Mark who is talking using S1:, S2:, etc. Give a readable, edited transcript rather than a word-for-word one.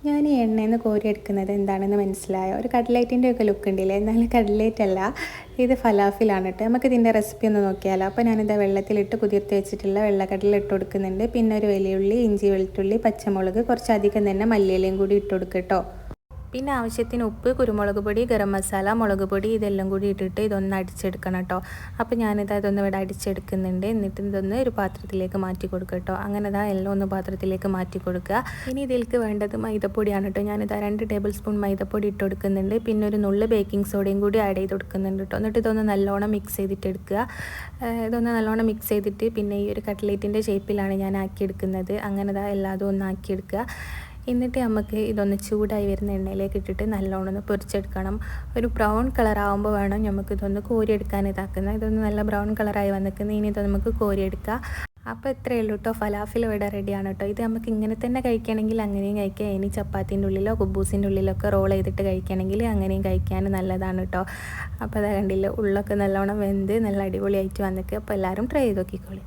S1: ഞാൻ ഈ എണ്ണയിൽ നിന്ന് കോരിയെടുക്കുന്നത് എന്താണെന്ന് മനസ്സിലായോ? ഒരു കട്ട്ലേറ്റിൻ്റെ ഒക്കെ ലുക്ക് ഉണ്ടല്ലേ, എന്നാലും കട്ട്ലേറ്റ് അല്ല, ഇത് ഫലാഫിലാണ് കേട്ടോ. നമുക്ക് ഇതിൻ്റെ റെസിപ്പി ഒന്ന് നോക്കിയാലോ. അപ്പോൾ ഞാനിത് വെള്ളത്തിലിട്ട് കുതിർത്ത് വെച്ചിട്ടുള്ള വെള്ളക്കടല ഇട്ട് കൊടുക്കുന്നുണ്ട്. പിന്നെ ഒരു വലിയുള്ളി, ഇഞ്ചി, വെളുത്തുള്ളി, പച്ചമുളക്, കുറച്ചധികം തന്നെ മല്ലിയിലയും കൂടി ഇട്ട് കൊടുക്കുക കേട്ടോ. പിന്നെ ആവശ്യത്തിന് ഉപ്പ്, കുരുമുളക് പൊടി, ഗരം മസാല, മുളക് പൊടി ഇതെല്ലാം കൂടി ഇട്ടിട്ട് ഇതൊന്ന് അടിച്ചെടുക്കണം കേട്ടോ. അപ്പോൾ ഇതൊന്ന് ഇവിടെ അടിച്ചെടുക്കുന്നുണ്ട്. എന്നിട്ട് ഇതൊന്ന് ഒരു പാത്രത്തിലേക്ക് മാറ്റി കൊടുക്കുക കേട്ടോ. അങ്ങനെ എല്ലാം ഒന്ന് പാത്രത്തിലേക്ക് മാറ്റി കൊടുക്കുക. ഇനി ഇതിലേക്ക് വേണ്ടത് മൈദപ്പൊടിയാണ് കേട്ടോ. 2 ടേബിൾ സ്പൂൺ മൈദപ്പൊടി ഇട്ട് കൊടുക്കുന്നുണ്ട്. പിന്നെ ഒരു നുള്ള് ബേക്കിംഗ് സോഡയും കൂടി ആഡ് ചെയ്ത് കൊടുക്കുന്നുണ്ട് കേട്ടോ. എന്നിട്ട് ഇതൊന്ന് നല്ലോണം മിക്സ് ചെയ്തിട്ട് എടുക്കുക. ഇതൊന്ന് നല്ലോണം മിക്സ് ചെയ്തിട്ട് പിന്നെ ഈ ഒരു കട്ട്ലേറ്റിൻ്റെ ഷേപ്പിലാണ് ഞാൻ ആക്കിയെടുക്കുന്നത്. അങ്ങനെ എല്ലാതും ഒന്ന് ആക്കിയെടുക്കുക. എന്നിട്ട് നമുക്ക് ഇതൊന്ന് ചൂടായി വരുന്ന എണ്ണയിലേക്ക് ഇട്ടിട്ട് നല്ലോണം ഒന്ന് പൊരിച്ചെടുക്കണം. ഒരു ബ്രൗൺ കളറാകുമ്പോൾ വേണം നമുക്കിതൊന്ന് കോരിയെടുക്കാൻ ഇതാക്കുന്നത്. ഇതൊന്ന് നല്ല ബ്രൗൺ കളറായി വന്നിരിക്കുന്നത്. ഇനി ഇത് നമുക്ക് കോരിയെടുക്കാം. അപ്പോൾ ഇത്രയേ ഉള്ളൂ കേട്ടോ. ഫലാഫിൽ ഇവിടെ റെഡിയാണ് കേട്ടോ. ഇത് നമുക്ക് ഇങ്ങനെ തന്നെ കഴിക്കുകയാണെങ്കിൽ അങ്ങനെയും കഴിക്കാം. ഇനി ചപ്പാത്തിൻ്റെ ഉള്ളിലോ കുബൂസിൻ്റെ ഉള്ളിലൊക്കെ റോൾ ചെയ്തിട്ട് കഴിക്കുകയാണെങ്കിൽ അങ്ങനെയും കഴിക്കാൻ നല്ലതാണ് കേട്ടോ. അപ്പോൾ അത് കണ്ടില്ല, ഉള്ളൊക്കെ നല്ലോണം വെന്ത് നല്ല അടിപൊളിയായിട്ട് വന്നിട്ട്. അപ്പോൾ എല്ലാവരും ട്രൈ ചെയ്ത് നോക്കിക്കോളി.